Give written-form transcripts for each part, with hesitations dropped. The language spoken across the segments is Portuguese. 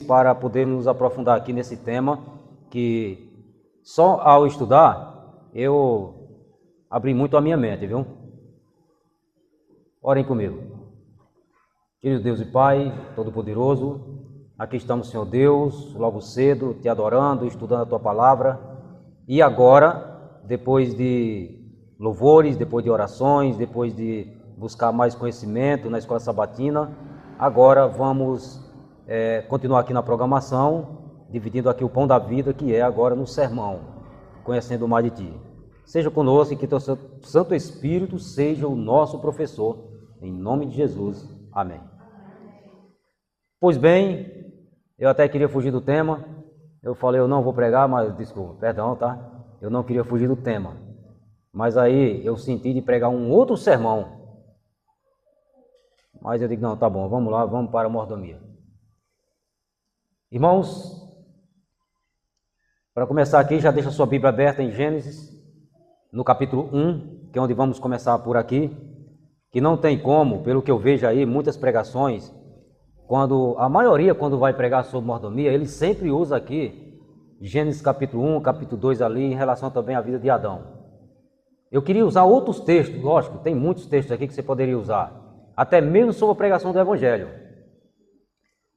para podermos nos aprofundar aqui nesse tema, que só ao estudar eu abri muito a minha mente, viu? Orem comigo. Querido Deus e Pai Todo-Poderoso, aqui estamos, Senhor Deus, logo cedo, te adorando, estudando a Tua Palavra. E agora, depois de louvores, depois de orações, depois de buscar mais conhecimento na Escola Sabatina, agora vamos continuar aqui na programação, dividindo aqui o pão da vida, que é agora no sermão, conhecendo mais de Ti. Seja conosco e que Teu Santo Espírito seja o nosso professor, em nome de Jesus. Amém. Pois bem, eu até queria fugir do tema. Eu falei, eu não vou pregar, mas desculpa, perdão, tá? Eu não queria fugir do tema. Mas aí eu senti de pregar um outro sermão. Mas eu digo, não, tá bom, vamos lá, vamos para a mordomia. Irmãos, para começar aqui, já deixa a sua Bíblia aberta em Gênesis, no capítulo 1, que é onde vamos começar por aqui, que não tem como, pelo que eu vejo aí, muitas pregações, a maioria, quando vai pregar sobre mordomia, ele sempre usa aqui Gênesis capítulo 1, capítulo 2 ali, em relação também à vida de Adão. Eu queria usar outros textos, lógico, tem muitos textos aqui que você poderia usar, até mesmo sobre a pregação do Evangelho.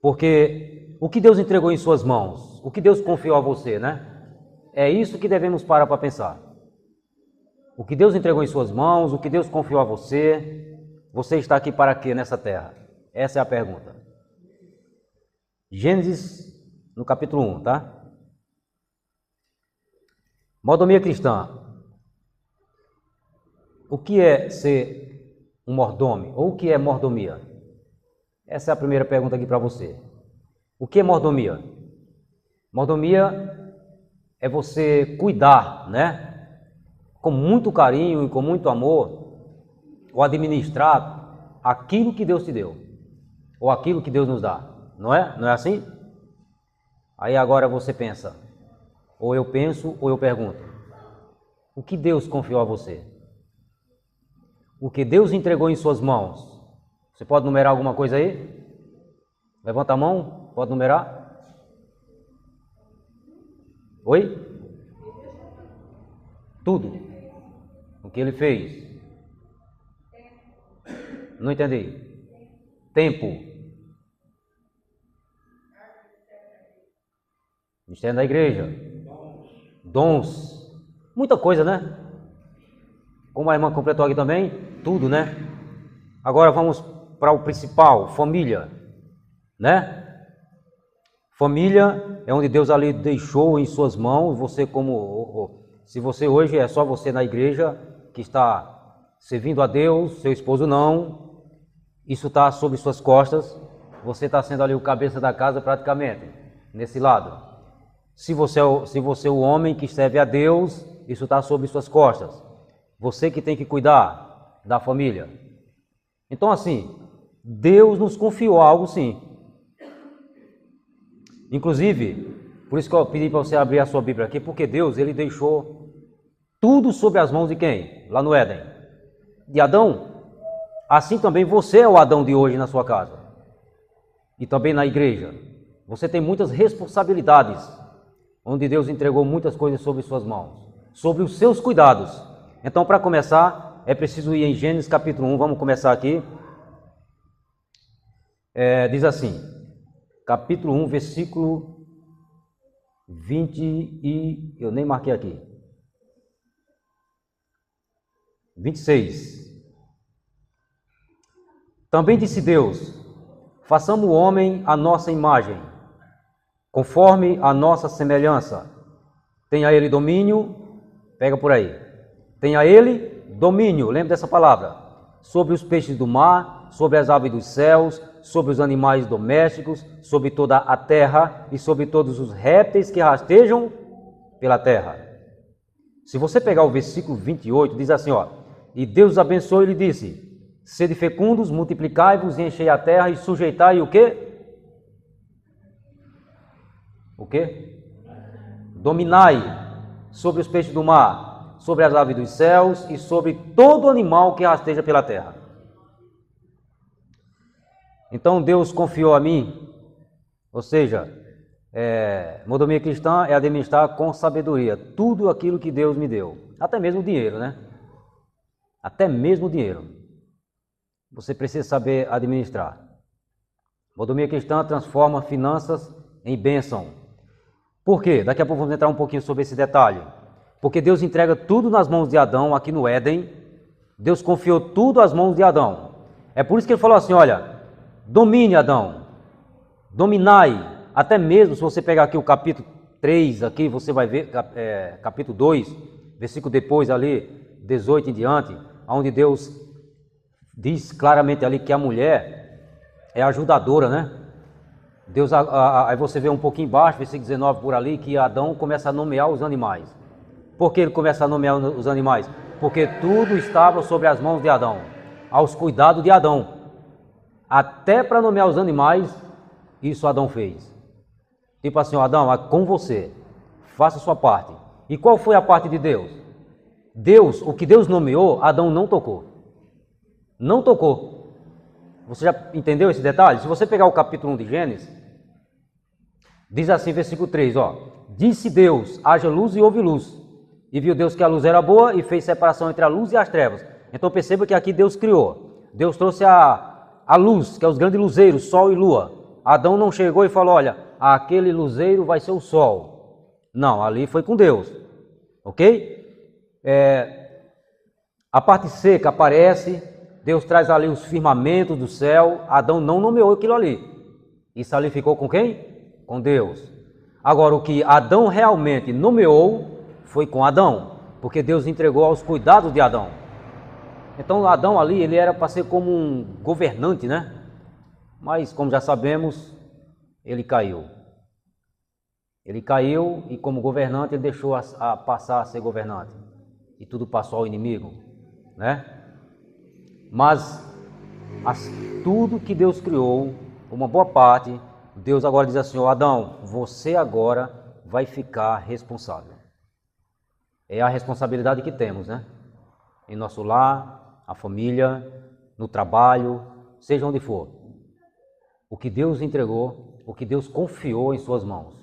Porque o que Deus entregou em suas mãos, o que Deus confiou a você, né? É isso que devemos parar para pensar. O que Deus entregou em suas mãos, o que Deus confiou a você, você está aqui para quê nessa terra? Essa é a pergunta. Gênesis, no capítulo 1, tá? Mordomia cristã. O que é ser um mordomo? Ou o que é mordomia? Essa é a primeira pergunta aqui para você. O que é mordomia? Mordomia é você cuidar, né? Com muito carinho e com muito amor, ou administrar aquilo que Deus te deu, ou aquilo que Deus nos dá. Não é? Não é assim? Aí agora você pensa, ou eu penso, ou eu pergunto. O que Deus confiou a você? O que Deus entregou em suas mãos? Você pode numerar alguma coisa aí? Levanta a mão, pode numerar? Oi? Tudo. O que ele fez? Não entendi. Tempo. Ministério da igreja. Dons. Muita coisa, né? Como a irmã completou aqui também, tudo, né? Agora vamos para o principal, família, né? Família é onde Deus ali deixou em suas mãos, você se você hoje é só você na igreja que está servindo a Deus, seu esposo não, isso está sobre suas costas, você está sendo ali o cabeça da casa praticamente, nesse lado. Se você é o homem que serve a Deus, isso está sobre suas costas. Você que tem que cuidar da família. Então assim, Deus nos confiou algo sim. Inclusive, por isso que eu pedi para você abrir a sua Bíblia aqui, porque Deus, ele deixou tudo sobre as mãos de quem? Lá no Éden. De Adão. Assim também você é o Adão de hoje na sua casa. E também na igreja. Você tem muitas responsabilidades, onde Deus entregou muitas coisas sobre suas mãos, sobre os seus cuidados. Então, para começar, é preciso ir em Gênesis capítulo 1, vamos começar aqui. Diz assim, capítulo 1, versículo 20 e... eu nem marquei aqui. 26. Também disse Deus, façamos o homem à nossa imagem, conforme a nossa semelhança. Tenha ele domínio, pega por aí. Tenha ele domínio, lembre dessa palavra, sobre os peixes do mar, sobre as aves dos céus, sobre os animais domésticos, sobre toda a terra e sobre todos os répteis que rastejam pela terra. Se você pegar o versículo 28, diz assim, ó, e Deus abençoou e lhe disse, sede fecundos, multiplicai-vos e enchei a terra e sujeitai o quê? O quê? Dominai sobre os peixes do mar, sobre as aves dos céus e sobre todo animal que rasteja pela terra. Então Deus confiou a mim Ou seja, mordomia cristã é administrar com sabedoria tudo aquilo que Deus me deu. Até mesmo o dinheiro, né? Até mesmo o dinheiro. Você precisa saber administrar. Mordomia cristã transforma finanças em bênção. Por quê? Daqui a pouco vamos entrar um pouquinho sobre esse detalhe. Porque Deus entrega tudo nas mãos de Adão aqui no Éden. Deus confiou tudo às mãos de Adão. É por isso que ele falou assim, olha, domine Adão, dominai. Até mesmo se você pegar aqui o capítulo 3, aqui você vai ver, capítulo 2, versículo depois ali, 18 em diante, onde Deus diz claramente ali que a mulher é ajudadora, né? Deus, aí você vê um pouquinho embaixo, versículo 19 por ali, que Adão começa a nomear os animais. Por que ele começa a nomear os animais? Porque tudo estava sobre as mãos de Adão, aos cuidados de Adão. Até para nomear os animais, isso Adão fez. Tipo assim, Adão, é com você, faça a sua parte. E qual foi a parte de Deus? Deus, o que Deus nomeou, Adão não tocou. Não tocou. Você já entendeu esse detalhe? Se você pegar o capítulo 1 de Gênesis, diz assim, versículo 3, ó. Disse Deus, haja luz e houve luz. E viu Deus que a luz era boa e fez separação entre a luz e as trevas. Então perceba que aqui Deus criou. Deus trouxe a luz, que é os grandes luzeiros, sol e lua. Adão não chegou e falou, olha, aquele luzeiro vai ser o sol. Não, ali foi com Deus. Ok? A parte seca aparece, Deus traz ali os firmamentos do céu. Adão não nomeou aquilo ali. Isso ali ficou com quem? Com Deus. Agora, o que Adão realmente nomeou foi com Adão, porque Deus entregou aos cuidados de Adão. Então Adão ali, ele era para ser como um governante, né? Mas como já sabemos, ele caiu. Ele caiu e como governante ele deixou a passar a ser governante. E tudo passou ao inimigo, né? Mas tudo que Deus criou, uma boa parte, Deus agora diz assim, ó, Adão, você agora vai ficar responsável. É a responsabilidade que temos, né? Em nosso lar, a família, no trabalho, seja onde for. O que Deus entregou, o que Deus confiou em suas mãos.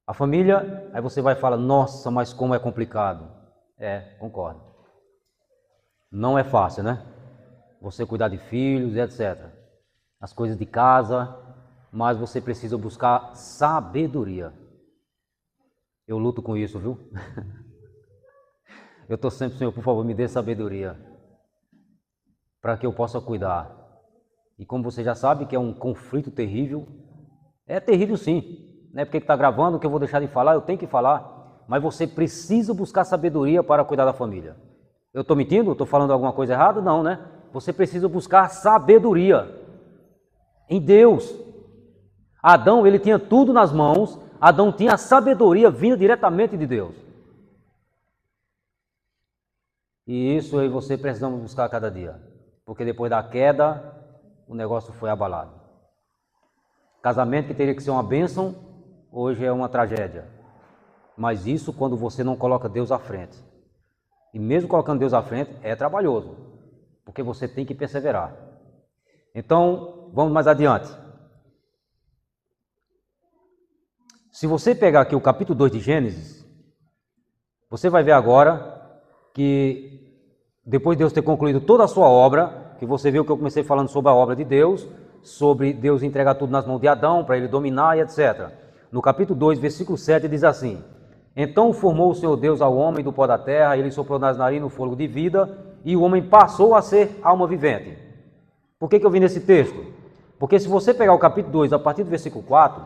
A família, aí você vai falar, nossa, mas como é complicado. Concordo. Não é fácil, né? Você cuidar de filhos e etc. As coisas de casa, mas você precisa buscar sabedoria. Eu luto com isso, viu? Eu estou sempre, Senhor, por favor, me dê sabedoria para que eu possa cuidar. E como você já sabe que é um conflito terrível, é terrível sim. Não é porque está gravando que eu vou deixar de falar, eu tenho que falar. Mas você precisa buscar sabedoria para cuidar da família. Eu estou mentindo? Estou falando alguma coisa errada? Não, né? Você precisa buscar sabedoria em Deus. Adão, ele tinha tudo nas mãos. Adão tinha a sabedoria vinda diretamente de Deus. E isso eu e você precisamos buscar a cada dia. Porque depois da queda, o negócio foi abalado. Casamento que teria que ser uma bênção, hoje é uma tragédia. Mas isso quando você não coloca Deus à frente. E mesmo colocando Deus à frente, é trabalhoso. Porque você tem que perseverar. Então, vamos mais adiante. Se você pegar aqui o capítulo 2 de Gênesis, você vai ver agora que depois de Deus ter concluído toda a sua obra, que você viu que eu comecei falando sobre a obra de Deus, sobre Deus entregar tudo nas mãos de Adão, para ele dominar e etc. No capítulo 2, versículo 7, diz assim, então formou o Senhor Deus ao homem do pó da terra, ele soprou nas narinas o fôlego de vida, e o homem passou a ser alma vivente. Por que eu vim nesse texto? Porque se você pegar o capítulo 2, a partir do versículo 4,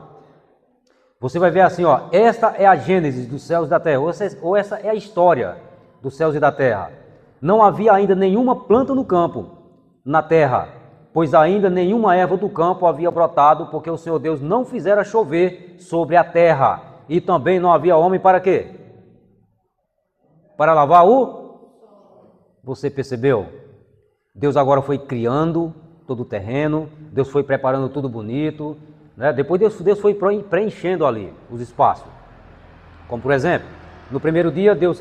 você vai ver assim, ó, esta é a gênese dos céus e da terra, ou essa é a história dos céus e da terra. Não havia ainda nenhuma planta no campo, na terra, pois ainda nenhuma erva do campo havia brotado, porque o Senhor Deus não fizera chover sobre a terra. E também não havia homem para quê? Para lavar o? Você percebeu? Deus agora foi criando todo o terreno, Deus foi preparando tudo bonito, né? Depois Deus foi preenchendo ali os espaços. Como por exemplo, no primeiro dia Deus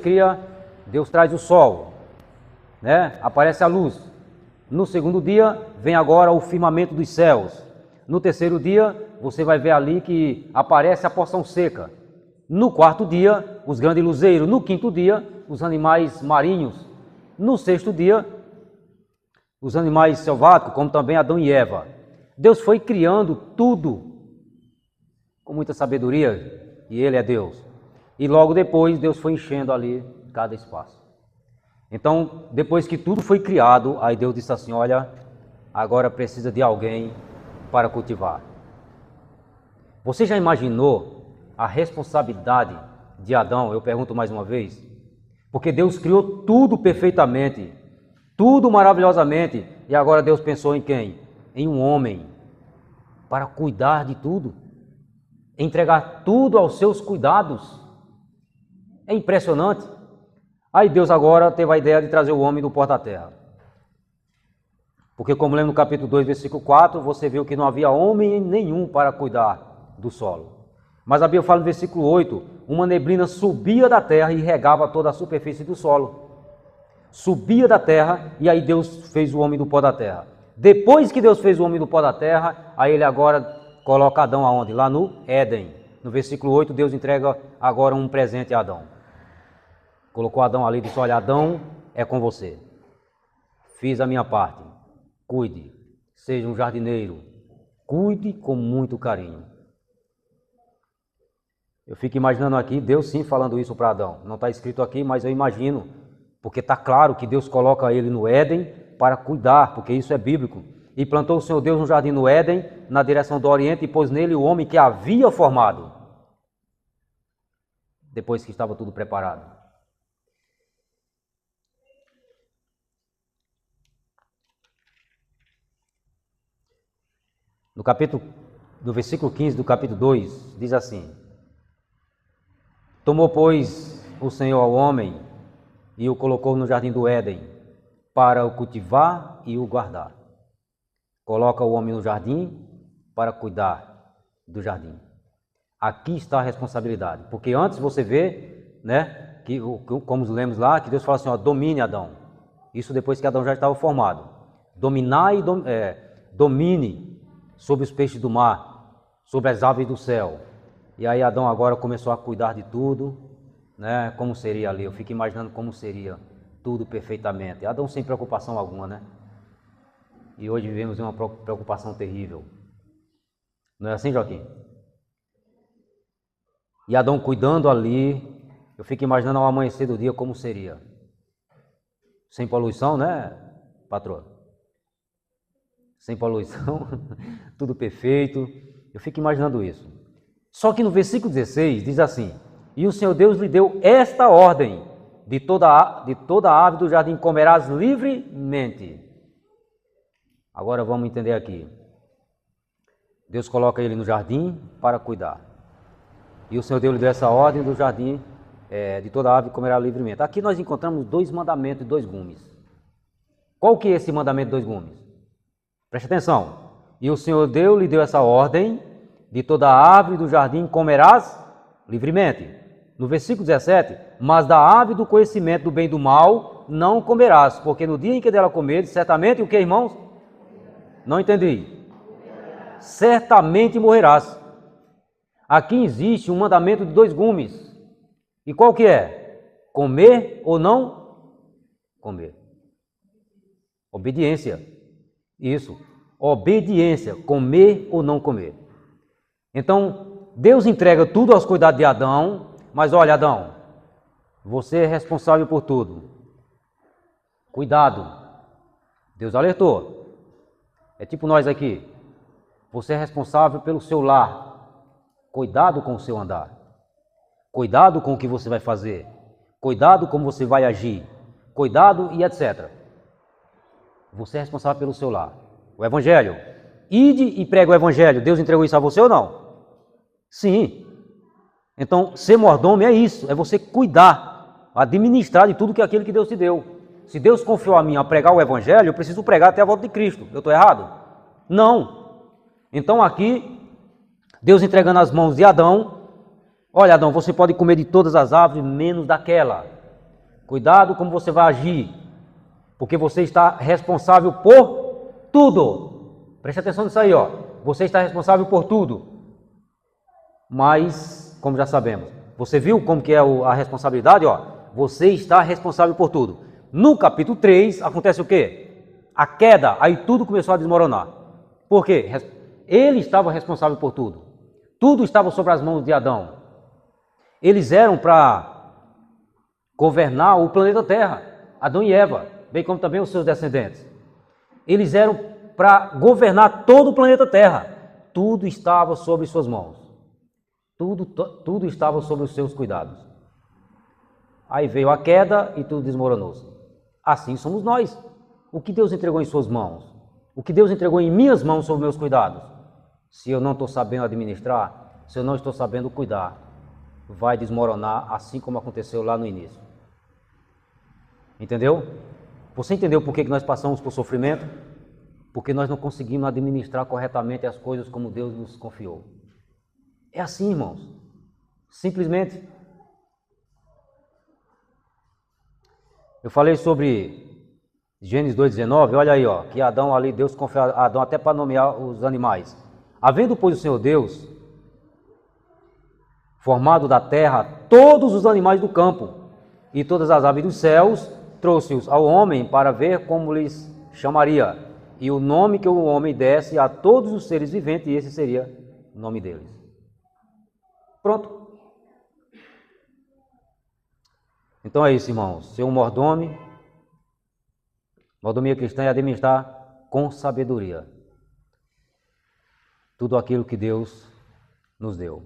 traz o sol, né? Aparece a luz. No segundo dia vem agora o firmamento dos céus. No terceiro dia, você vai ver ali que aparece a porção seca. No quarto dia, os grandes luzeiros. No quinto dia, os animais marinhos. No sexto dia, os animais selváticos, como também Adão e Eva. Deus foi criando tudo com muita sabedoria, e Ele é Deus. E logo depois, Deus foi enchendo ali cada espaço. Então, depois que tudo foi criado, aí Deus disse assim, olha, agora precisa de alguém para cultivar. Você já imaginou a responsabilidade de Adão? Eu pergunto mais uma vez. Porque Deus criou tudo perfeitamente, tudo maravilhosamente, e agora Deus pensou em quem? Em um homem, para cuidar de tudo, entregar tudo aos seus cuidados. É impressionante. Aí Deus agora teve a ideia de trazer o homem do pó da terra. Porque como lemos no capítulo 2, versículo 4, você viu que não havia homem nenhum para cuidar do solo. Mas a Bíblia fala no versículo 8, uma neblina subia da terra e regava toda a superfície do solo. Subia da terra e aí Deus fez o homem do pó da terra. Depois que Deus fez o homem do pó da terra, aí ele agora coloca Adão aonde? Lá no Éden. No versículo 8, Deus entrega agora um presente a Adão. Colocou Adão ali e disse, olha, Adão, é com você. Fiz a minha parte. Cuide, seja um jardineiro, cuide com muito carinho. Eu fico imaginando aqui, Deus sim falando isso para Adão. Não está escrito aqui, mas eu imagino, porque está claro que Deus coloca ele no Éden para cuidar, porque isso é bíblico. E plantou o Senhor Deus um jardim no Éden, na direção do Oriente, e pôs nele o homem que havia formado, depois que estava tudo preparado. No versículo 15 do capítulo 2, diz assim, tomou, pois, o Senhor ao homem e o colocou no jardim do Éden para o cultivar e o guardar. Coloca o homem no jardim para cuidar do jardim. Aqui está a responsabilidade, porque antes você vê, né, que, como lemos lá, que Deus fala assim, ó, domine Adão. Isso depois que Adão já estava formado. Dominar e domine sobre os peixes do mar, sobre as aves do céu. E aí Adão agora começou a cuidar de tudo, né? Como seria ali? Eu fico imaginando como seria tudo perfeitamente. Adão sem preocupação alguma, né? E hoje vivemos em uma preocupação terrível. Não é assim, Joaquim? E Adão cuidando ali, eu fico imaginando ao amanhecer do dia como seria. Sem poluição, né, patroa? Sem poluição, tudo perfeito. Eu fico imaginando isso. Só que no versículo 16 diz assim, e o Senhor Deus lhe deu esta ordem, de toda ave do jardim comerás livremente. Agora vamos entender aqui. Deus coloca ele no jardim para cuidar. E o Senhor Deus lhe deu essa ordem do jardim, de toda ave comerá livremente. Aqui nós encontramos 2 mandamentos e 2 gumes. Qual que é esse mandamento de 2 gumes? Preste atenção. E o Senhor Deus lhe deu essa ordem, de toda ave do jardim comerás livremente. No versículo 17, mas da ave do conhecimento do bem e do mal não comerás, porque no dia em que dela comeres, certamente o que, irmãos? Não entendi. Certamente morrerás. Aqui existe um mandamento de 2 gumes. E qual que é? Comer ou não comer. Obediência. Isso, obediência, comer ou não comer. Então, Deus entrega tudo aos cuidados de Adão, mas olha, Adão, você é responsável por tudo. Cuidado. Deus alertou. É tipo nós aqui. Você é responsável pelo seu lar. Cuidado com o seu andar. Cuidado com o que você vai fazer. Cuidado como você vai agir. Cuidado e etc. Você é responsável pelo seu lar. O Evangelho. Ide e prega o Evangelho. Deus entregou isso a você ou não? Sim. Então, ser mordomo é isso. É você cuidar, administrar de tudo que é aquilo que Deus te deu. Se Deus confiou a mim a pregar o Evangelho, eu preciso pregar até a volta de Cristo. Eu estou errado? Não. Então aqui, Deus entregando as mãos de Adão. Olha, Adão, você pode comer de todas as árvores, menos daquela. Cuidado como você vai agir. Porque você está responsável por tudo. Preste atenção nisso aí, ó. você está responsável por tudo. Mas, como já sabemos, você viu como que é a responsabilidade? Você está responsável por tudo. No capítulo 3, acontece o quê? A queda, aí tudo começou a desmoronar. Por quê? Ele estava responsável por tudo. Tudo estava sobre as mãos de Adão. Eles eram para governar o planeta Terra, Adão e Eva, bem como também os seus descendentes. Eles eram para governar todo o planeta Terra. Tudo estava sobre suas mãos. Tudo estava sob os seus cuidados. Aí veio a queda e tudo desmoronou-se. Assim somos nós. O que Deus entregou em suas mãos? O que Deus entregou em minhas mãos sob meus cuidados? Se eu não estou sabendo administrar, se eu não estou sabendo cuidar, vai desmoronar assim como aconteceu lá no início. Entendeu? Você entendeu por que nós passamos por sofrimento? Porque nós não conseguimos administrar corretamente as coisas como Deus nos confiou. É assim, irmãos. Simplesmente. Eu falei sobre Gênesis 2,19, olha aí, que Adão ali, Deus confiou a Adão até para nomear os animais. Havendo, pois, o Senhor Deus formado da terra todos os animais do campo e todas as aves dos céus, trouxe-os ao homem para ver como lhes chamaria. E o nome que o homem desse a todos os seres viventes, esse seria o nome deles. Pronto. Então é isso, irmãos. Ser um mordomia cristã é administrar com sabedoria tudo aquilo que Deus nos deu.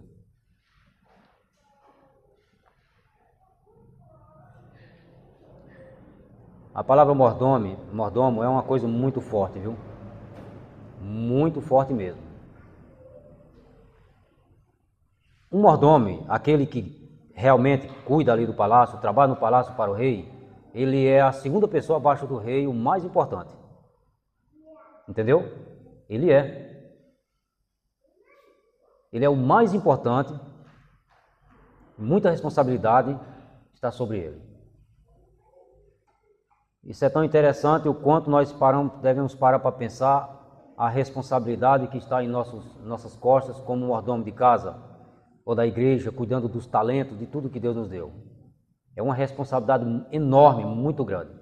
A palavra mordomo é uma coisa muito forte, viu? Muito forte mesmo. Um mordomo, aquele que realmente cuida ali do palácio, trabalha no palácio para o rei, ele é a segunda pessoa abaixo do rei, o mais importante. Entendeu? Ele é. Ele é o mais importante. Muita responsabilidade está sobre ele. Isso é tão interessante o quanto nós devemos parar para pensar a responsabilidade que está em nossas costas como mordomo de casa ou da igreja, cuidando dos talentos, de tudo que Deus nos deu. É uma responsabilidade enorme, muito grande.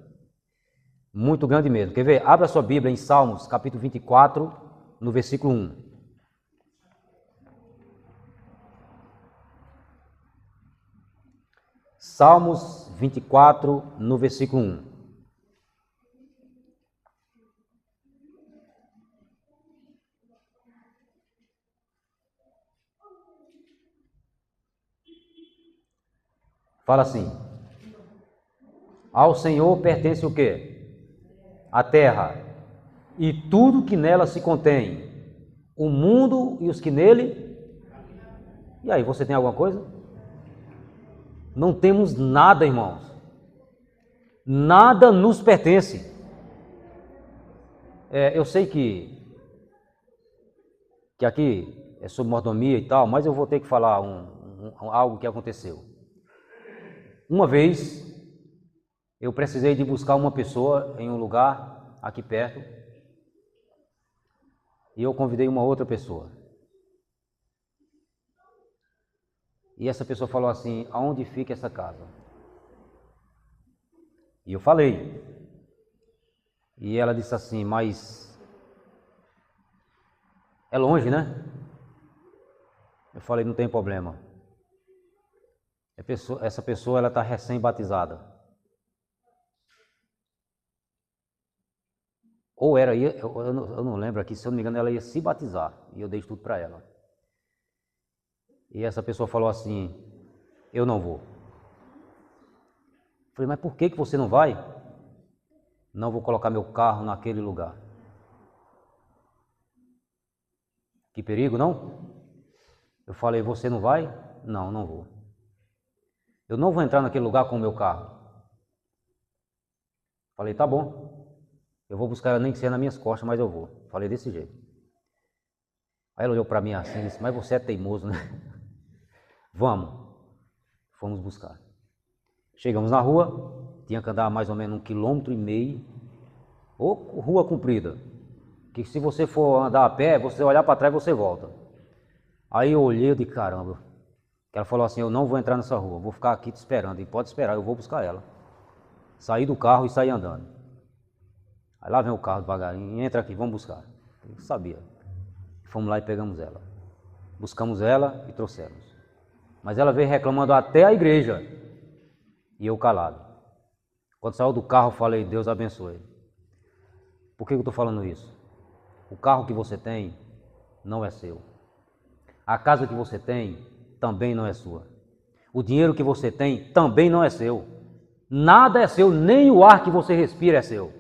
Muito grande mesmo. Quer ver? Abra sua Bíblia em Salmos, capítulo 24, no versículo 1. Salmos 24, no versículo 1. Fala assim: ao Senhor pertence o quê? A terra e tudo que nela se contém, o mundo e os que nele. E aí, você tem alguma coisa? Não temos nada, irmãos. Nada nos pertence. Eu sei que aqui é sobre mordomia e tal, mas eu vou ter que falar algo que aconteceu. Uma vez, eu precisei de buscar uma pessoa em um lugar aqui perto e eu convidei uma outra pessoa. E essa pessoa falou assim: aonde fica essa casa? E eu falei. E ela disse assim: mas é longe, né? Eu falei: não tem problema. Essa pessoa ela está recém-batizada. Ou eu não lembro aqui, se eu não me engano, ela ia se batizar. E eu dei tudo para ela. E essa pessoa falou assim: eu não vou. Eu falei: mas por que você não vai? Não vou colocar meu carro naquele lugar. Que perigo, não? Eu falei: você não vai? Não, não vou. Eu não vou entrar naquele lugar com o meu carro. Falei: tá bom. Eu vou buscar ela nem que seja nas minhas costas, mas eu vou. Falei desse jeito. Aí ela olhou para mim assim e disse: mas você é teimoso, né? Vamos. Fomos buscar. Chegamos na rua, tinha que andar mais ou menos 1,5 km, ou rua comprida, 1,5 que se você for andar a pé, você olhar para trás, você volta. Aí eu olhei de caramba. Ela falou assim, eu não vou entrar nessa rua, vou ficar aqui te esperando. E pode esperar, eu vou buscar ela. Saí do carro e saí andando. Aí lá vem o carro devagarinho, entra aqui, vamos buscar. Eu sabia. Fomos lá e pegamos ela. Buscamos ela e trouxemos. Mas ela veio reclamando até a igreja. E eu calado. Quando saiu do carro, eu falei, Deus abençoe. Por que eu estou falando isso? O carro que você tem não é seu. A casa que você tem também não é sua. O dinheiro que você tem também não é seu. Nada é seu, nem o ar que você respira é seu.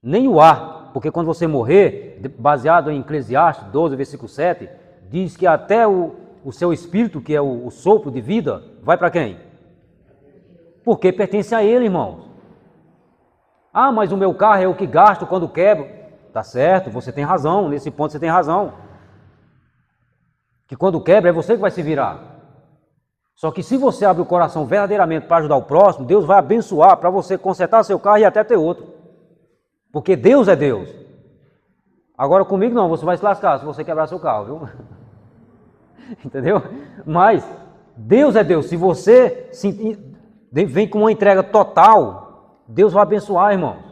Nem o ar, porque quando você morrer, baseado em Eclesiastes 12, versículo 7, diz que até o seu espírito, que é o sopro de vida, vai para quem? Porque pertence a ele, irmãos. Ah, mas o meu carro é o que gasto quando quebro. Tá certo, você tem razão, nesse ponto você tem razão. Que quando quebra é você que vai se virar. Só que se você abre o coração verdadeiramente para ajudar o próximo, Deus vai abençoar para você consertar seu carro e até ter outro. Porque Deus é Deus. Agora comigo não, você vai se lascar se você quebrar seu carro, viu? Entendeu? Mas Deus é Deus. Se você vem com uma entrega total, Deus vai abençoar, irmãos.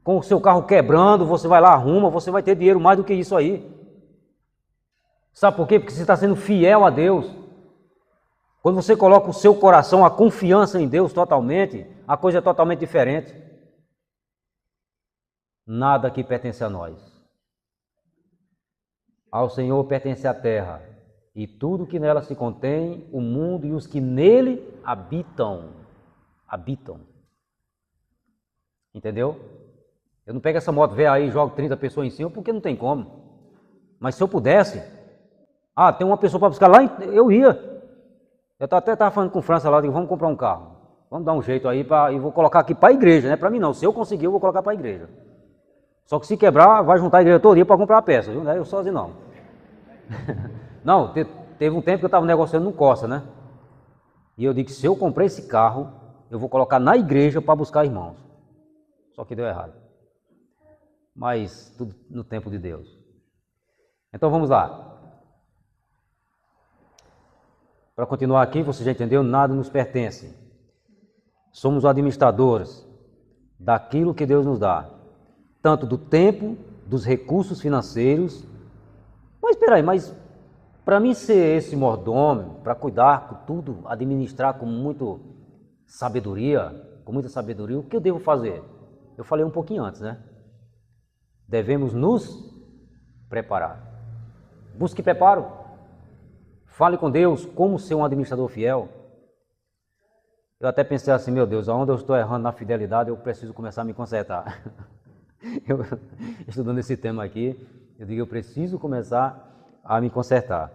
Com o seu carro quebrando, você vai lá, arruma, você vai ter dinheiro mais do que isso aí. Sabe por quê? Porque você está sendo fiel a Deus. Quando você coloca o seu coração, a confiança em Deus totalmente, a coisa é totalmente diferente. Nada que pertence a nós. Ao Senhor pertence a terra, e tudo que nela se contém, o mundo e os que nele habitam. Habitam. Entendeu? Eu não pego essa moto velha aí e jogo 30 pessoas em cima, porque não tem como. Mas se eu pudesse, tem uma pessoa para buscar lá, eu ia. Eu até estava falando com o França lá, digo, vamos comprar um carro. Vamos dar um jeito aí, e vou colocar aqui para a igreja, não é para mim não. Se eu conseguir, eu vou colocar para a igreja. Só que se quebrar, vai juntar a igreja toda para comprar a peça, viu? Não é eu sozinho não. Não, teve um tempo que eu estava negociando no Costa, né? E eu disse, se eu comprar esse carro, eu vou colocar na igreja para buscar irmãos. Só que deu errado. Mas tudo no tempo de Deus. Então vamos lá. Para continuar aqui, você já entendeu? Nada nos pertence. Somos administradores daquilo que Deus nos dá. Tanto do tempo, dos recursos financeiros. Mas espera aí, mas para mim ser esse mordomo, para cuidar com tudo, administrar com muita sabedoria, o que eu devo fazer? Eu falei um pouquinho antes, né? Devemos nos preparar. Busque preparo. Fale com Deus como ser um administrador fiel. Eu até pensei assim, meu Deus, aonde eu estou errando na fidelidade, eu preciso começar a me consertar. Eu, estudando esse tema aqui, eu digo, eu preciso começar a me consertar.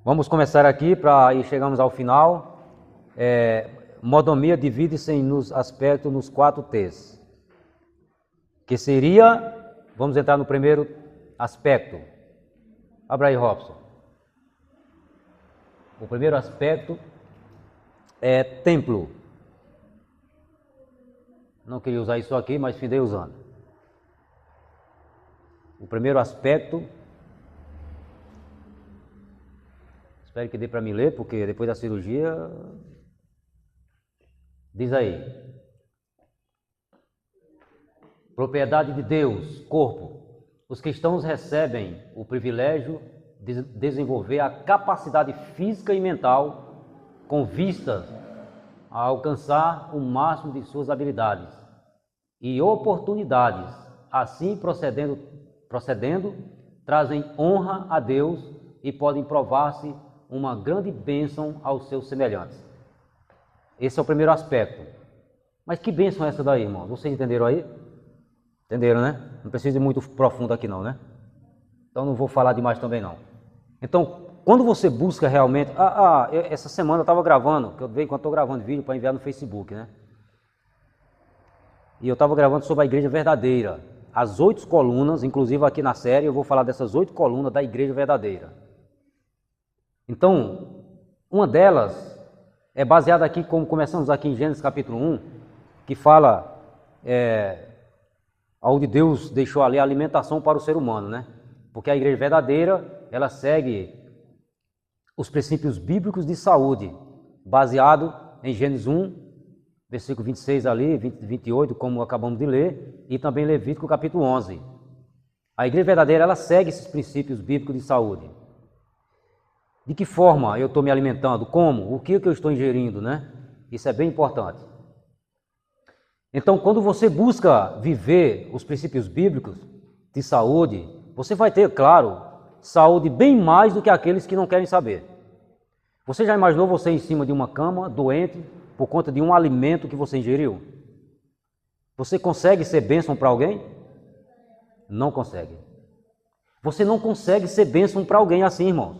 Vamos começar aqui para ir chegamos ao final. Mordomia divide-se nos aspectos nos 4 T's. Que seria, vamos entrar no primeiro aspecto. Abra aí, Robson. O primeiro aspecto é templo. Não queria usar isso aqui, mas findei usando. O primeiro aspecto, espero que dê para me ler, porque depois da cirurgia, diz aí. Propriedade de Deus, corpo. Os cristãos recebem o privilégio de desenvolver a capacidade física e mental com vistas a alcançar o máximo de suas habilidades e oportunidades. Assim procedendo, trazem honra a Deus e podem provar-se uma grande bênção aos seus semelhantes. Esse é o primeiro aspecto. Mas que bênção é essa daí, irmãos? Vocês entenderam aí? Entenderam, né? Não precisa ir muito profundo aqui não, né? Então não vou falar demais também não. Então, quando você busca realmente... essa semana eu estava gravando, que eu vejo enquanto estou gravando vídeo para enviar no Facebook, né? E eu estava gravando sobre a igreja verdadeira. As 8 colunas, inclusive aqui na série, eu vou falar dessas 8 colunas da igreja verdadeira. Então, uma delas é baseada aqui, como começamos aqui em Gênesis capítulo 1, que fala onde Deus deixou ali a alimentação para o ser humano, né? Porque a igreja verdadeira, ela segue os princípios bíblicos de saúde, baseado em Gênesis 1, versículo 26 ali, 28, como acabamos de ler, e também Levítico capítulo 11. A igreja verdadeira, ela segue esses princípios bíblicos de saúde. De que forma eu estou me alimentando? Como? O que eu estou ingerindo, né? Isso é bem importante. Então, quando você busca viver os princípios bíblicos de saúde, você vai ter, claro, saúde bem mais do que aqueles que não querem saber. Você já imaginou você em cima de uma cama, doente, por conta de um alimento que você ingeriu? Você consegue ser bênção para alguém? Não consegue. Você não consegue ser bênção para alguém assim, irmãos.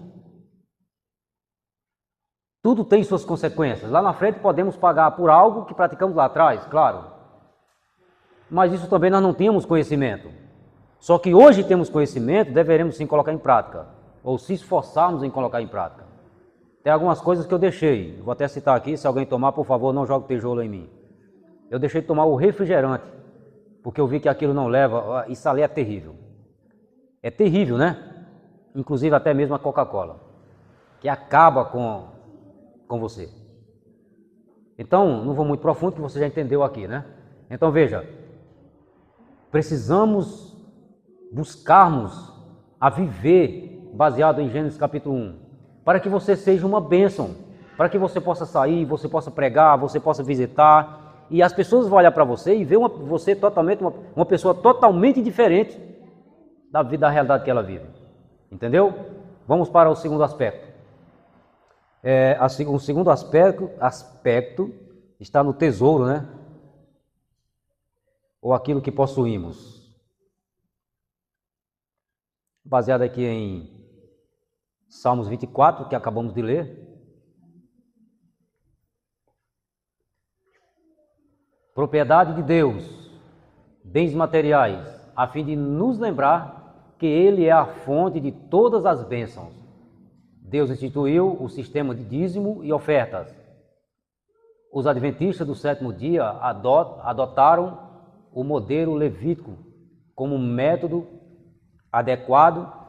Tudo tem suas consequências. Lá na frente podemos pagar por algo que praticamos lá atrás, claro. Mas isso também nós não tínhamos conhecimento. Só que hoje temos conhecimento, deveremos sim colocar em prática, ou se esforçarmos em colocar em prática. Tem algumas coisas que eu deixei, vou até citar aqui, se alguém tomar, por favor, não jogue tijolo em mim. Eu deixei de tomar o refrigerante, porque eu vi que aquilo não leva, isso ali é terrível. É terrível, né? Inclusive até mesmo a Coca-Cola, que acaba com você. Então, não vou muito profundo, que você já entendeu aqui, né? Então veja, precisamos buscarmos a viver baseado em Gênesis capítulo 1, para que você seja uma bênção, para que você possa sair, você possa pregar, você possa visitar, e as pessoas vão olhar para você e ver você totalmente, uma pessoa totalmente diferente da vida, da realidade que ela vive. Entendeu? Vamos para o segundo aspecto. O segundo aspecto está no tesouro, né? Ou aquilo que possuímos. Baseado aqui em Salmos 24, que acabamos de ler. Propriedade de Deus, bens materiais, a fim de nos lembrar que Ele é a fonte de todas as bênçãos. Deus instituiu o sistema de dízimo e ofertas. Os adventistas do sétimo dia adotaram o modelo levítico como método adequado